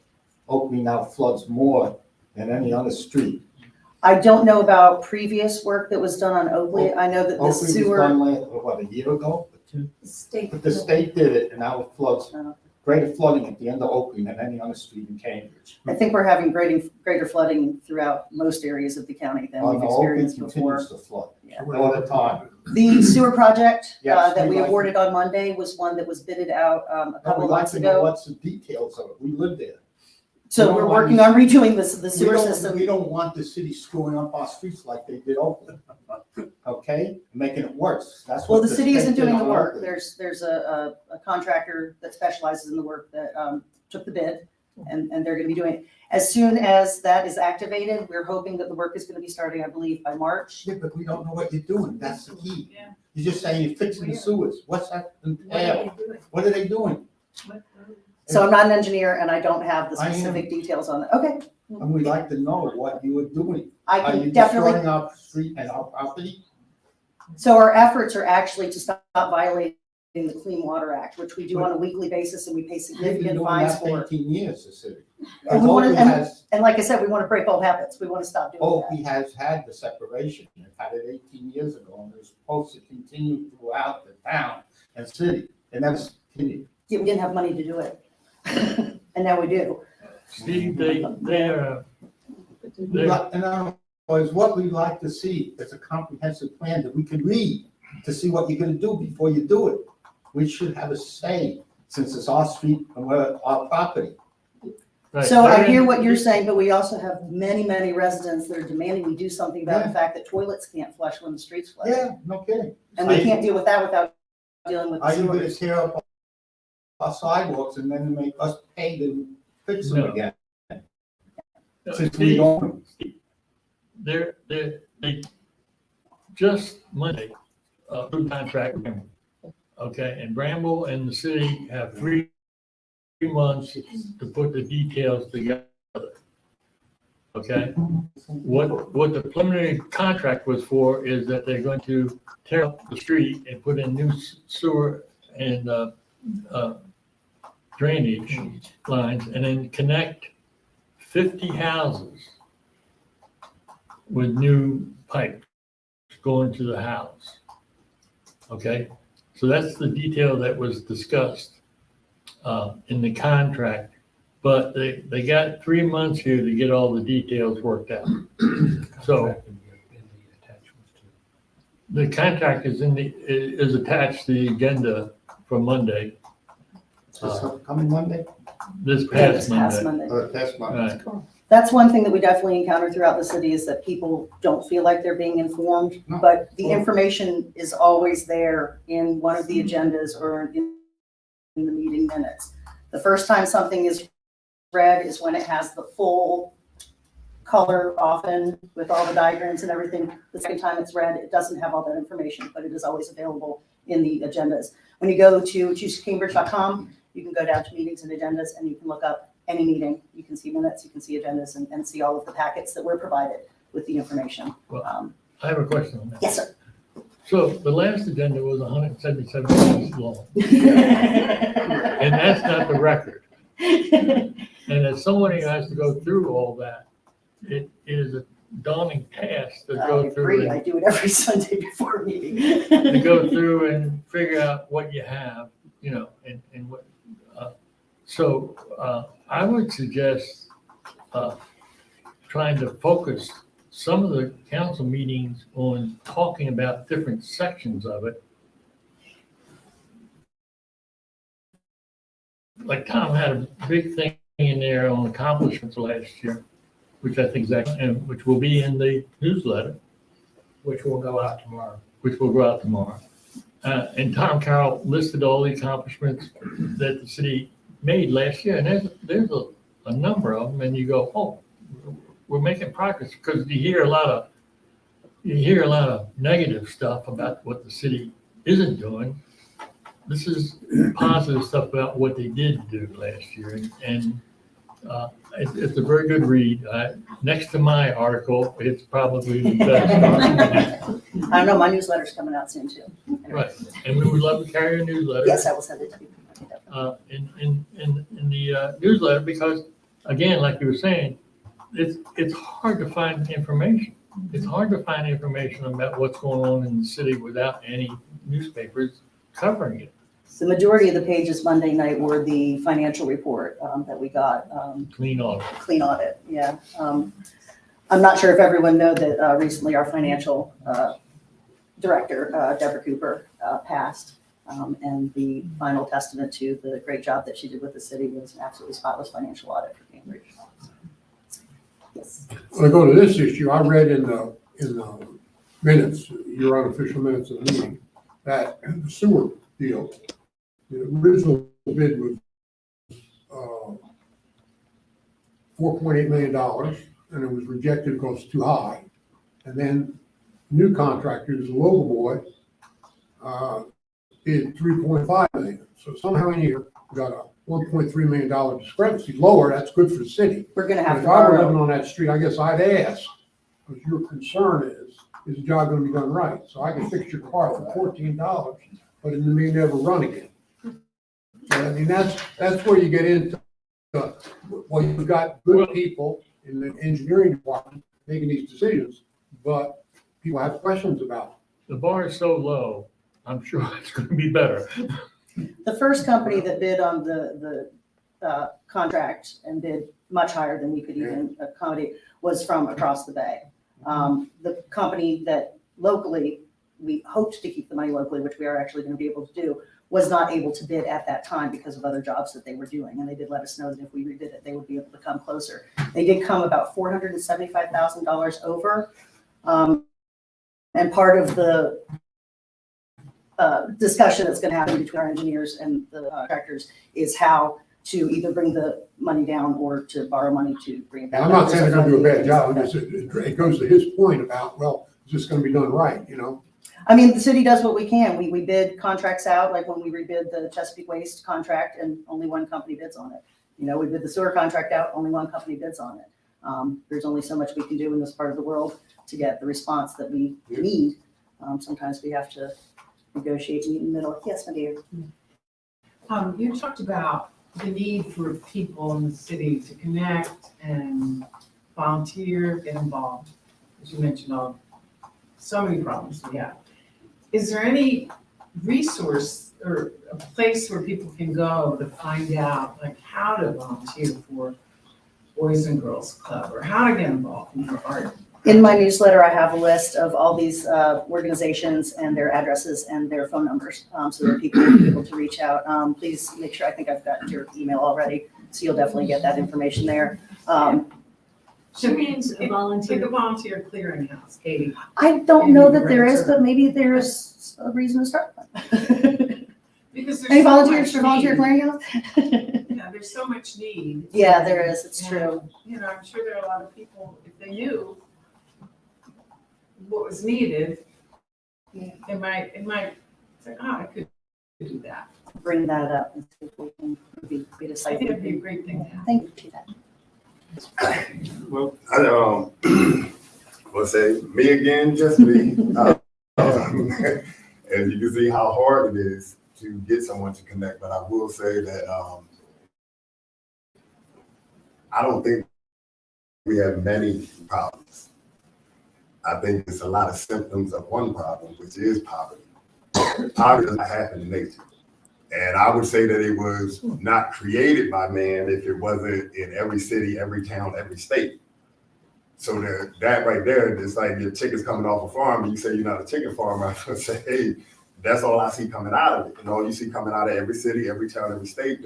Oakley now floods more than any other street. I don't know about previous work that was done on Oakley. I know that the Oakley was sewer. done what, a year ago? But the state did it, and now it floods, greater flooding at the end of Oakley than any other street in Cambridge. I think we're having greater flooding throughout most areas of the county than we've experienced before. Continues to flood Yeah. all the time. The sewer project Yes, that we we like- awarded on Monday was one that was bidded out a But couple we'd of like months to know ago. what's the details of it. We live there. So we're working on redoing the sewer system. We don't want the city screwing up our streets like they did Oakland, okay? Making it worse. That's Well, what the city isn't state did doing the on work. Oakland. There's a contractor that specializes in the work that took the bid, and they're gonna be doing it. As soon as that is activated, we're hoping that the work is gonna be starting, I believe, by March. Yeah, but we don't know what you're doing. That's the key. You're just saying you're fixing the sewers. What's that entail? What are they doing? So I'm not an engineer and I don't have the I am. specific details on that. Okay, And we'd like to know what you are doing. I Are can you definitely, destroying our street and our property? so our efforts are actually to stop violating the Clean Water Act, which we do on a weekly basis and we pay They've been significant doing fines that for for. 18 years, the city. And we wanna- Oakley has, And like I said, we want to break old habits. We want to stop doing that. Oakley has had the separation. It had it 18 years ago, and it was supposed to continue throughout the town and city. It never continued. Yeah, we didn't have money to do it. And now we do. Steve, they're And otherwise, what we'd like to see is a comprehensive plan that we can read to see what you're gonna do before you do it. We should have a say, since it's our street and our property. right. So I They're hear in- what you're saying, but we also have many, many residents that are demanding we do something about the fact that toilets can't flush when the streets flood. Yeah, no kidding. And we can't deal with that without dealing with the Are you gonna sewers. tear up our sidewalks and then make us pay to fix them No. again? No, Since we Steve, don't, they just Monday, approved contract with Bramble. Okay, and Bramble and the city have 3 months to put the details together. Okay, what the preliminary contract was for is that they're going to tear up the street and put in new sewer and drainage lines and then connect 50 houses with new pipes going to the house. Okay, so that's the detail that was discussed in the contract, but they got 3 months here to get all the details worked out. So the contract is is attached to the agenda for Monday, this coming Monday? this This past past Monday. Monday. Past Monday. Right. That's one thing that we definitely encounter throughout the city is that people don't feel like they're being informed, No. but the information is always there in one of the agendas or in the meeting minutes. The first time something is read is when it has the full color often with all the diagrams and everything. The second time it's read, it doesn't have all that information, but it is always available in the agendas. When you go to choosecambridge.com, you can go down to meetings and agendas and you can look up any meeting. You can see minutes, you can see agendas and see all of the packets that were provided with the information. Well, I have a question on that. Yes, sir. So the last agenda was 177 pages long, and that's not the record. And as somebody who has to go through all that, it is a daunting task to I go through. agree, and- I do it every Sunday before a meeting. to go through and figure out what you have, you know, and what, so, I would suggest, trying to focus some of the council meetings on talking about different sections of it. Like Tom had a big thing in there on accomplishments last year, which I think is and which will be in the newsletter, which will go out tomorrow. which will go out tomorrow. And Tom Carroll listed all the accomplishments that the city made last year, and there's a number of them, and you go, oh, we're making progress, because you hear a lot of negative stuff about what the city isn't doing. This is positive stuff about what they did do last year, and it's a very good read. Next to my article, it's probably the best. I don't know, my newsletter's coming out soon too. Right, and we would love to carry a newsletter. Yes, I will send it to you. In the newsletter, because again, like you were saying, it's hard to find information. It's hard to find information about what's going on in the city without any newspapers covering it. The majority of the pages Monday night were the financial report that we got. Clean audit. Clean audit, yeah. I'm not sure if everyone know that recently our financial director, Deborah Cooper, passed. And the final testament to the great job that she did with the city was an absolutely spotless financial audit for Cambridge. Yes. When I go to this issue, I read in the minutes, your unofficial minutes of the meeting, that the sewer deal, the original bid was $4.8 million, and it was rejected because it's too high. And then new contractor, who's a local boy, bid $3.5 million. So somehow in here, we got a $1.3 million discrepancy. Lower, that's good for the city. We're gonna And have if to I were borrow. living on that street, I guess I'd ask, because your concern is the job gonna be done right? So I can fix your car for $14, but it may never run again. So, I mean, that's where you get into, well, you've got good people in the engineering department making these decisions, but people have questions about The bar is so low, I'm sure it's gonna be better. The first company that bid on the contract and bid much higher than we could even accommodate was from across the bay. The company that locally, we hoped to keep the money locally, which we are actually going to be able to do, was not able to bid at that time because of other jobs that they were doing. And they did let us know that if we rebid it, they would be able to come closer. They did come about $475,000 over. And part of the discussion that's going to happen between our engineers and the contractors is how to either bring the money down or to borrow money to bring it back. I'm not saying they're gonna do a bad job, I'm just, it goes to his point about, well, is this gonna be done right, you know? I mean, the city does what we can. We bid contracts out, like when we rebid the Chesapeake Waste contract and only one company bids on it. You know, we bid the sewer contract out, only one company bids on it. There's only so much we can do in this part of the world to get the response that we need. Sometimes we have to negotiate in the middle. Yes, my dear. You talked about the need for people in the city to connect and volunteer, get involved. As you mentioned, so many problems we have. Is there any resource or a place where people can go to find out like how to volunteer for Boys and Girls Club or how to get involved in your art? In my newsletter, I have a list of all these organizations and their addresses and their phone numbers, so that people will be able to reach out. Please make sure, I think I've got your email already, so you'll definitely get that information there. She means a volunteer clearinghouse, Katie. I don't know that there is, but maybe there is a reason to start one. Because there's Any so volunteers much for volunteer need. clearinghouse? Yeah, there's so much need. Yeah, there is, it's And, true. You know, I'm sure there are a lot of people, if they knew what was needed, it might say, oh, I could do that. Bring that up and see if we can be I decisive. think it'd be a great thing to have. Thank you. Well, let's say me again, just me. And you can see how hard it is to get someone to connect, but I will say that I don't think we have many problems. I think it's a lot of symptoms of one problem, which is poverty. Poverty does not happen in nature. And I would say that it was not created by man if it wasn't in every city, every town, every state. So that right there, it's like your chicken's coming off a farm and you say you're not a chicken farmer. I would say, hey, that's all I see coming out of it. And all you see coming out of every city, every town, every state,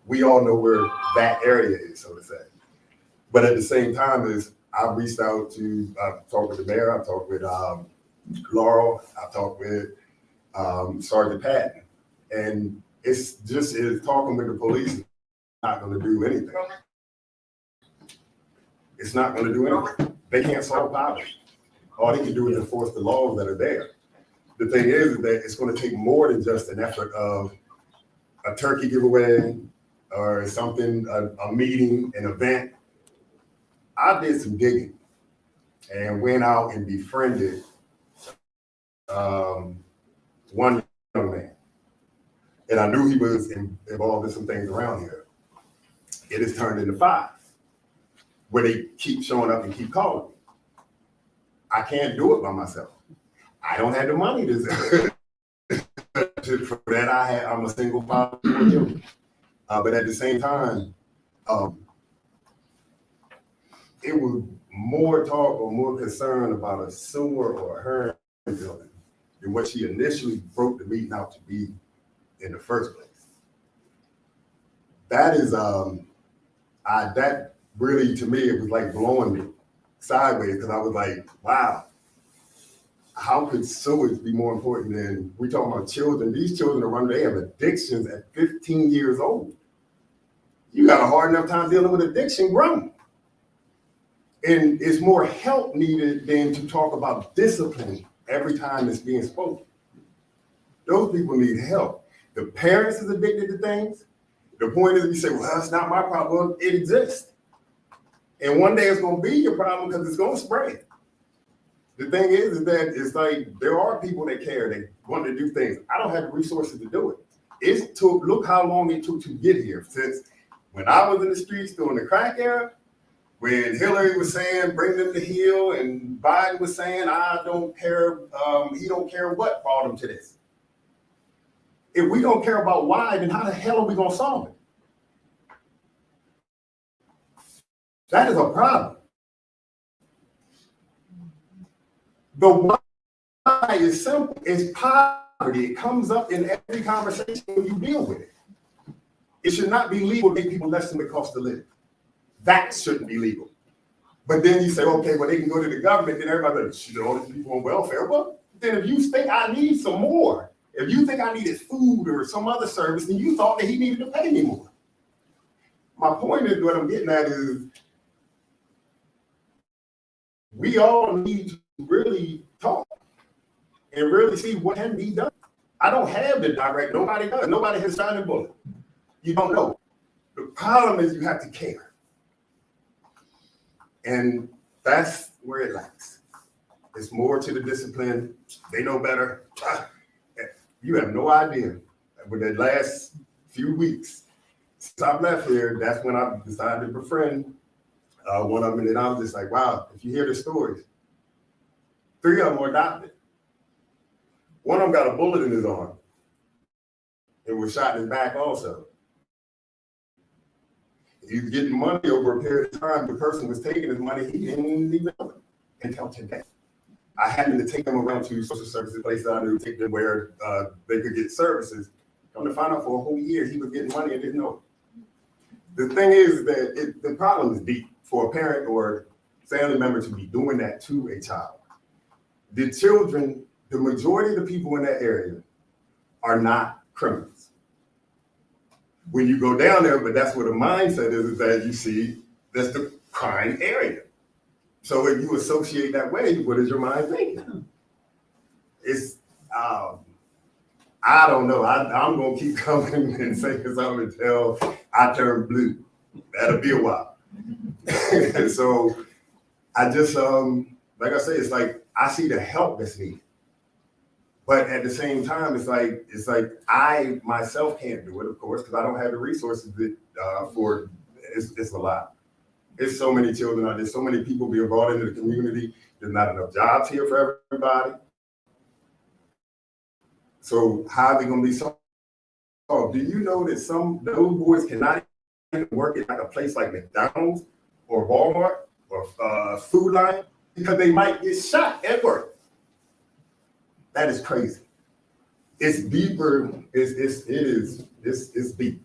we all know where that area is, so to say. But at the same time, I've reached out to, I've talked with the mayor, I've talked with Laurel, I've talked with Sergeant Patton. And it's talking with the police is not gonna do anything. It's not gonna do anything. They can't solve poverty. All they can do is enforce the laws that are there. The thing is that it's gonna take more than just an effort of a turkey giveaway or something, a meeting, an event. I did some digging and went out and befriended one young man. And I knew he was involved in some things around here. It has turned into 5, where they keep showing up and keep calling me. I can't do it by myself. I don't have the money for that. I'm a single father. But at the same time, it was more talk or more concern about a sewer or a HERN building than what she initially broke the meeting out to be in the first place. That is, that really, to me, it was like blowing me sideways because I was like, wow, how could sewage be more important than, we talking about children? These children are running, they have addictions at 15 years old. You got a hard enough time dealing with addiction grown. And it's more help needed than to talk about discipline every time it's being spoken. Those people need help. The parents is addicted to things. The point is, we say, well, that's not my problem. It exists. And one day it's going to be your problem because it's going to spread. The thing is that it's like there are people that care, they want to do things. I don't have the resources to do it. Look how long it took to get here. Since when I was in the streets during the crack era, when Hillary was saying, bring them to heel, and Biden was saying, I don't care, he don't care what brought him to this. If we don't care about why, then how the hell are we gonna solve it? That is a problem. The why is simple, it's poverty. It comes up in every conversation when you deal with it. It should not be legal to make people less than the cost of living. That shouldn't be legal. But then you say, okay, well, they can go to the government, then everybody like, all these people on welfare. Well, then if you think I need some more, if you think I needed food or some other service, then you thought that he needed to pay me more. My point is, what I'm getting at is, we all need to really talk and really see what can be done. I don't have the direct, nobody does. Nobody has signed a bullet. You don't know. The problem is you have to care. And that's where it lacks. It's more to the discipline. They know better. You have no idea. With the last few weeks since I've left here, that's when I decided to befriend one of them. And I was just like, wow, if you hear the stories, 3 of them were adopted. One of them got a bullet in his arm and was shot in his back also. He was getting money over a period of time. The person was taking his money. He didn't even know it until today. I happened to take them around to social services places I knew, take them where they could get services. Come to find out for a whole year, he was getting money and didn't know it. The thing is that the problem is deep for a parent or family member to be doing that to a child. The children, the majority of the people in that area are not criminals. When you go down there, but that's what the mindset is that you see, that's the crime area. So if you associate that way, what is your mind thinking? It's, I don't know. I'm going to keep coming and saying something until I turn blue. That'll be a while. And so I just, like I say, it's like, I see the help that's needed. But at the same time, it's like I myself can't do it, of course, because I don't have the resources that, it's a lot. There's so many children out there, so many people being brought into the community. There's not enough jobs here for everybody. So how are they gonna be solved? Do you know that those boys cannot even work at like a place like McDonald's or Walmart or Food Lion because they might get shot at work? That is crazy. It's deeper. It's deep.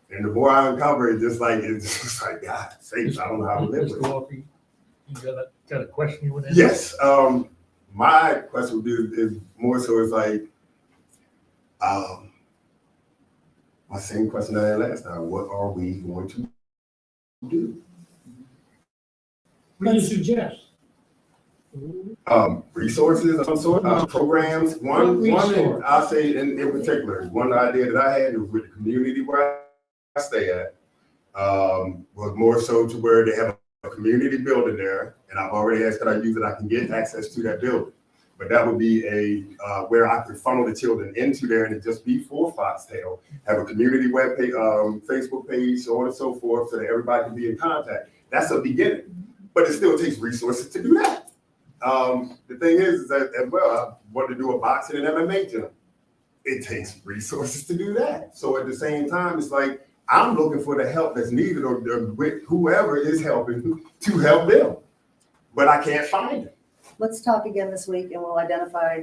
And the more I uncover it, it's just like God sakes, I don't know how to live with Mr. it. Walker, you got a question you would ask? Yes. My question would be is more so is like my same question I had last time. What are we going to do? What do you suggest? Resources of some sort, programs. One I'll say in particular, one idea that I had was with the community where I stay at, was more so to where they have a community building there, and I've already asked that I use it, I can get access to that building. But that would be where I could funnel the children into there and it just be for Foxtail, have a community web page, Facebook page, so on and so forth, so that everybody can be in contact. That's a beginning, but it still takes resources to do that. The thing is that as well, I want to do a boxing and MMA gym. It takes resources to do that. So at the same time, it's like, I'm looking for the help that's needed or with whoever is helping to help them, but I can't find it. Let's talk again this week and we'll identify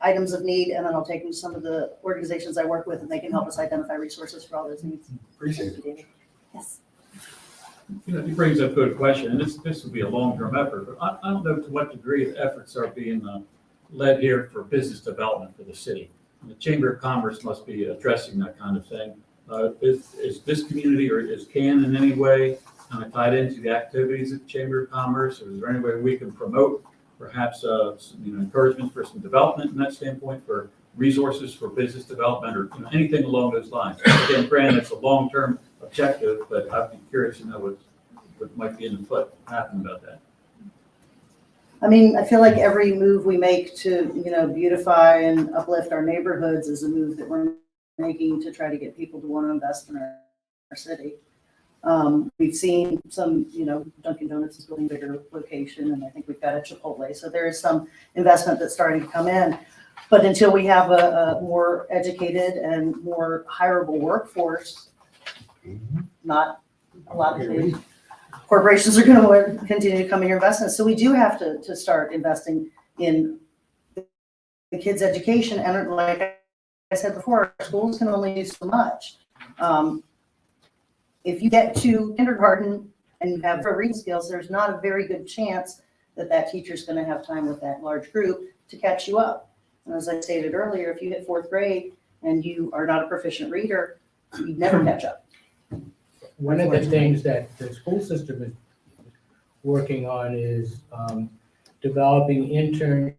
items of need, and then I'll take them to some of the organizations I work with and they can help us identify resources for all those needs. Appreciate it. Yes. You know, he brings up a good question, and this would be a long-term effort, but I don't know to what degree the efforts are being led here for business development for the city. And the Chamber of Commerce must be addressing that kind of thing. Is this community or is CAN in any way kind of tied into the activities of the Chamber of Commerce, or is there any way we can promote perhaps some, encouragement for some development in that standpoint, for resources for business development, or anything along those lines? Again, granted, it's a long-term objective, but I'd be curious to know what might be in the foot happening about that. I mean, I feel like every move we make to, beautify and uplift our neighborhoods is a move that we're making to try to get people to want to invest in our city. We've seen some, Dunkin' Donuts is building a bigger location, and I think we've got a Chipotle. So there is some investment that's starting to come in. But until we have a more educated and more hireable workforce, not a lot of the corporations are going to continue to come in your investments. So we do have to start investing in the kids' education. And like I said before, schools can only do so much. If you get to kindergarten and you have reading skills, there's not a very good chance that teacher's going to have time with that large group to catch you up. And as I stated earlier, if you hit 4th grade and you are not a proficient reader, you never catch up. One of the things that the school system is working on is developing internships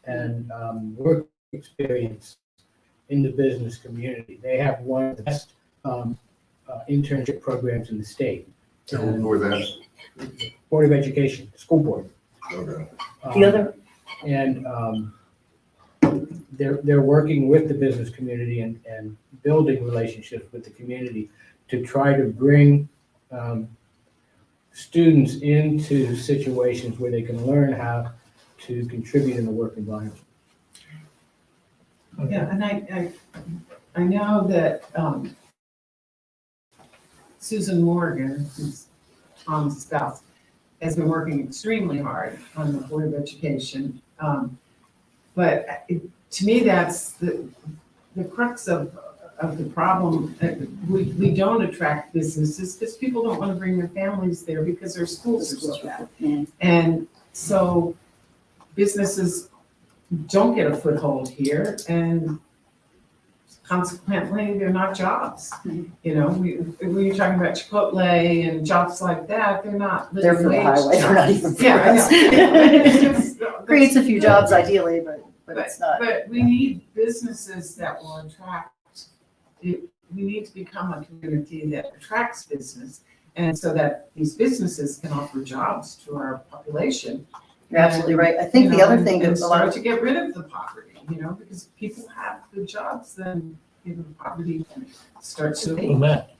and work experience in the business community. They have one of the best internship programs in the state. Who is that? Board of Education, school board. Okay. The other, and they're working with the business community and building relationships with the community to try to bring students into situations where they can learn how to contribute in the work environment. Yeah, and I know that Susan Morgan, who's Tom's spouse, has been working extremely hard on the Board of Education. But to me, that's the crux of the problem. We don't attract businesses because people don't want to bring their families there because their schools are so bad. And so businesses don't get a foothold here, and consequently, they're not jobs. When you're talking about Chipotle and jobs like that, they're not. they're for the highway, they're not even for Yeah, I us. know. Creates a few jobs ideally, but it's not. But we need businesses that will attract. We need to become a community that attracts business, and so that these businesses can offer jobs to our population. You're absolutely right. I think the other thing and that a lot start of to get rid of the poverty, because people have good jobs, then poverty starts to So be. Matt,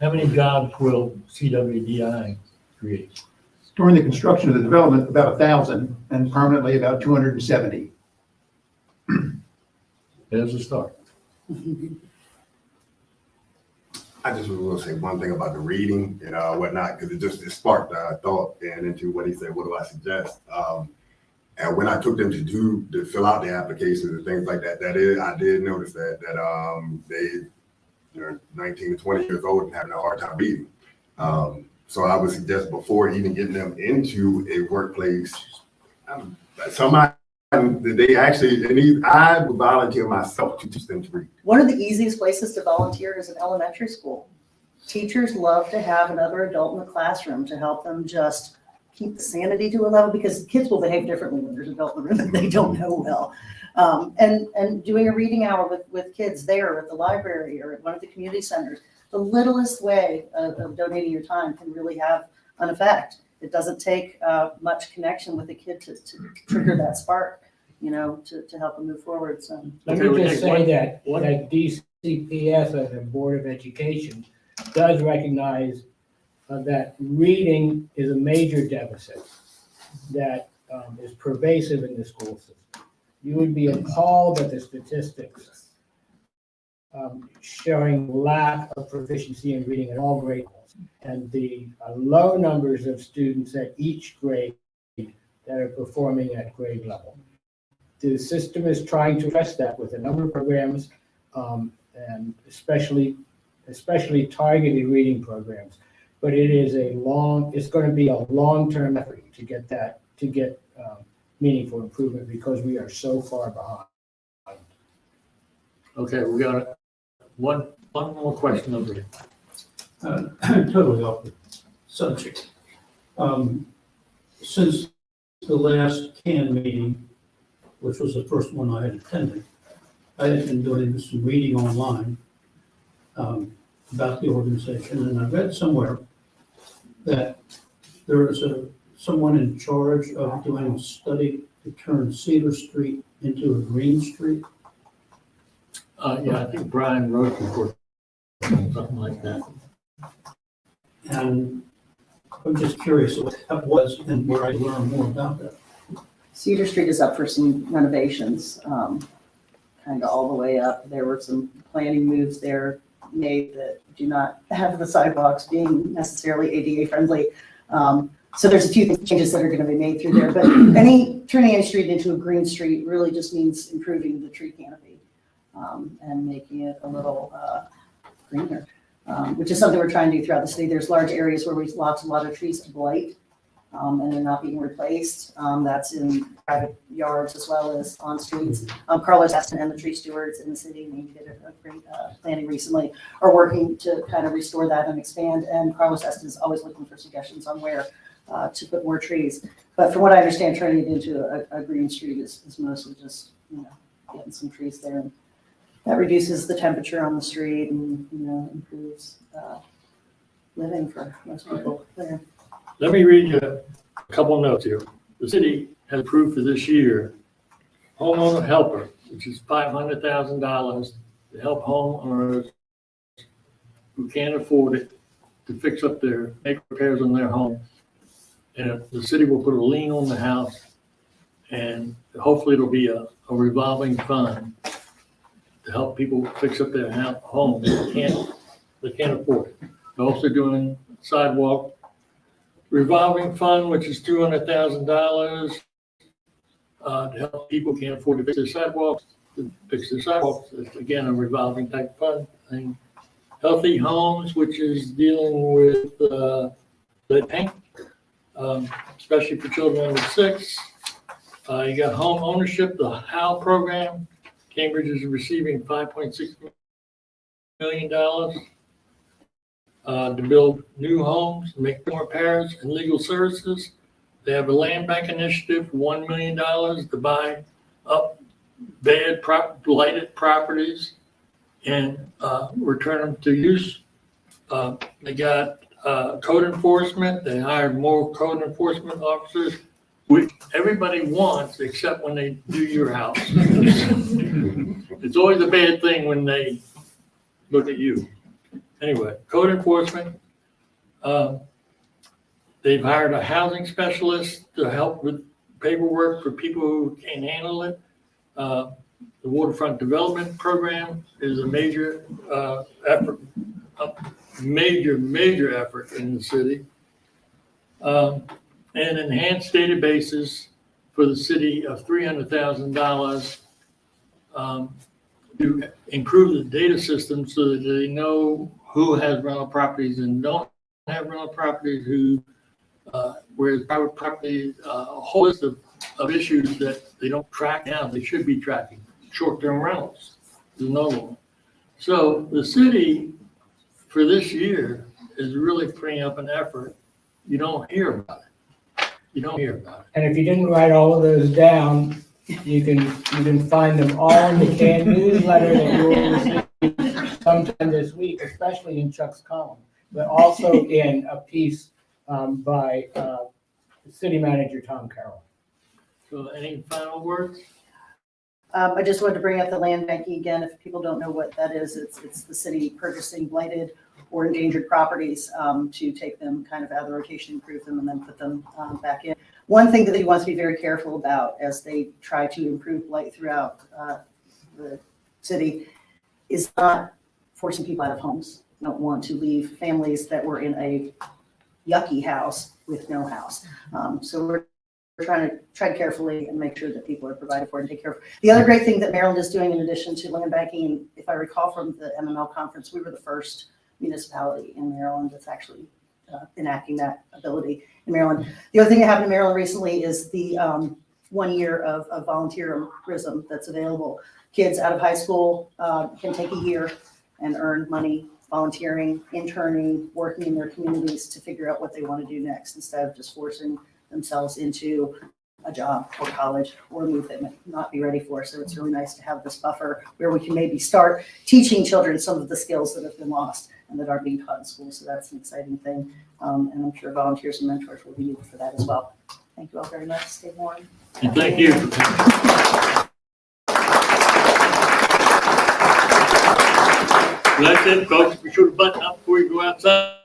How many jobs will CWDI create? During the construction of the development, about 1,000, and permanently about 270. There's a start. I just was gonna say one thing about the reading and whatnot, because it sparked thought and into what he said, what do I suggest? And when I took them to fill out the applications and things like that, I did notice that they're 19 to 20 years old and having a hard time reading. So I would suggest before even getting them into a workplace, somebody that they actually, and I would volunteer myself to teach them to read. One of the easiest places to volunteer is in elementary school. Teachers love to have another adult in the classroom to help them just keep the sanity to a level, because kids will behave differently when there's an adult in the room that they don't know well. And doing a reading hour with kids there at the library or at one of the community centers, the littlest way of donating your time can really have an effect. It doesn't take much connection with the kid to trigger that spark, to help them move forward. So Let me just say that DCPS as a Board of Education does recognize that reading is a major deficit that is pervasive in the school system. You would be appalled at the statistics showing lack of proficiency in reading at all grade levels, and the low numbers of students at each grade that are performing at grade level. The system is trying to address that with a number of programs, and especially targeted reading programs. But it's going to be a long-term effort to get meaningful improvement, because we are so far behind. Okay, we got one more question over here. Totally off the subject. Since the last CAN meeting, which was the first one I had attended, I had been doing some reading online about the organization, and I read somewhere that there is someone in charge of doing a study to turn Cedar Street into a green street. Yeah, I think Brian wrote before, something like that. And I'm just curious what that was and where I learn more about that. Cedar Street is up for some renovations, kind of all the way up. There were some planning moves there made that do not have the sidewalks being necessarily ADA friendly. So there's a few changes that are going to be made through there, but turning any street into a green street really just means improving the tree canopy and making it a little greener, which is something we're trying to do throughout the city. There's large areas where we've lost a lot of trees to blight, and they're not being replaced. That's in private yards as well as on streets. Carlos Eston and the tree stewards in the city, and he did a great planning recently, are working to kind of restore that and expand. And Carlos Eston is always looking for suggestions on where to put more trees. But from what I understand, turning it into a green street is mostly just, getting some trees there. And that reduces the temperature on the street and, improves living for most people there. Let me read you a couple of notes here. The city has approved for this year homeowner helper, which is $500,000 to help homeowners who can't afford it to fix up make repairs on their home. And the city will put a lien on the house, and hopefully it'll be a revolving fund to help people fix up their home. They can't afford it. They're also doing sidewalk revolving fund, which is $200,000 to help people who can't afford to fix their sidewalks. It's, again, a revolving type fund thing. Healthy Homes, which is dealing with lead paint, especially for children under 6. You got home ownership, the HOW program. Cambridge is receiving $5.6 million to build new homes, make more repairs and legal services. They have a land bank initiative, $1 million to buy up bad blighted properties and return them to use. They got code enforcement. They hired more code enforcement officers, which everybody wants except when they do your house. It's always a bad thing when they look at you. Anyway, code enforcement. They've hired a housing specialist to help with paperwork for people who can't handle it. The waterfront development program is a major effort, a major effort in the city. And enhanced databases for the city of $300,000 to improve the data system so that they know who has rental properties and don't have rental properties, who, whereas private property, a whole list of issues that they don't track down, they should be tracking. Short-term rentals is another one. So the city for this year is really putting up an effort. You don't hear about it. You don't hear about it. And if you didn't write all of those down, you can find them all in the canned newsletter that you will receive sometime this week, especially in Chuck's column, but also in a piece by City Manager Tom Carroll. So any final words? I just wanted to bring up the land banking again. If people don't know what that is, it's the city purchasing blighted or endangered properties to take them kind of out of the rotation, improve them, and then put them back in. One thing that he wants to be very careful about as they try to improve blight throughout the city is not forcing people out of homes. I don't want to leave families that were in a yucky house with no house. So we're trying to tread carefully and make sure that people are provided for and take care of. The other great thing that Maryland is doing in addition to land banking, if I recall from the MML conference, we were the first municipality in Maryland that's actually enacting that ability in Maryland. The other thing that happened in Maryland recently is the 1 year of volunteerism that's available. Kids out of high school can take a year and earn money volunteering, interning, working in their communities to figure out what they want to do next instead of just forcing themselves into a job or college or a move they might not be ready for. So it's really nice to have this buffer where we can maybe start teaching children some of the skills that have been lost and that are being taught in school. So that's an exciting thing. And I'm sure volunteers and mentors will be needed for that as well. Thank you all very much. Stay warm. And thank you. That's it, folks. Be sure to button up before you go outside.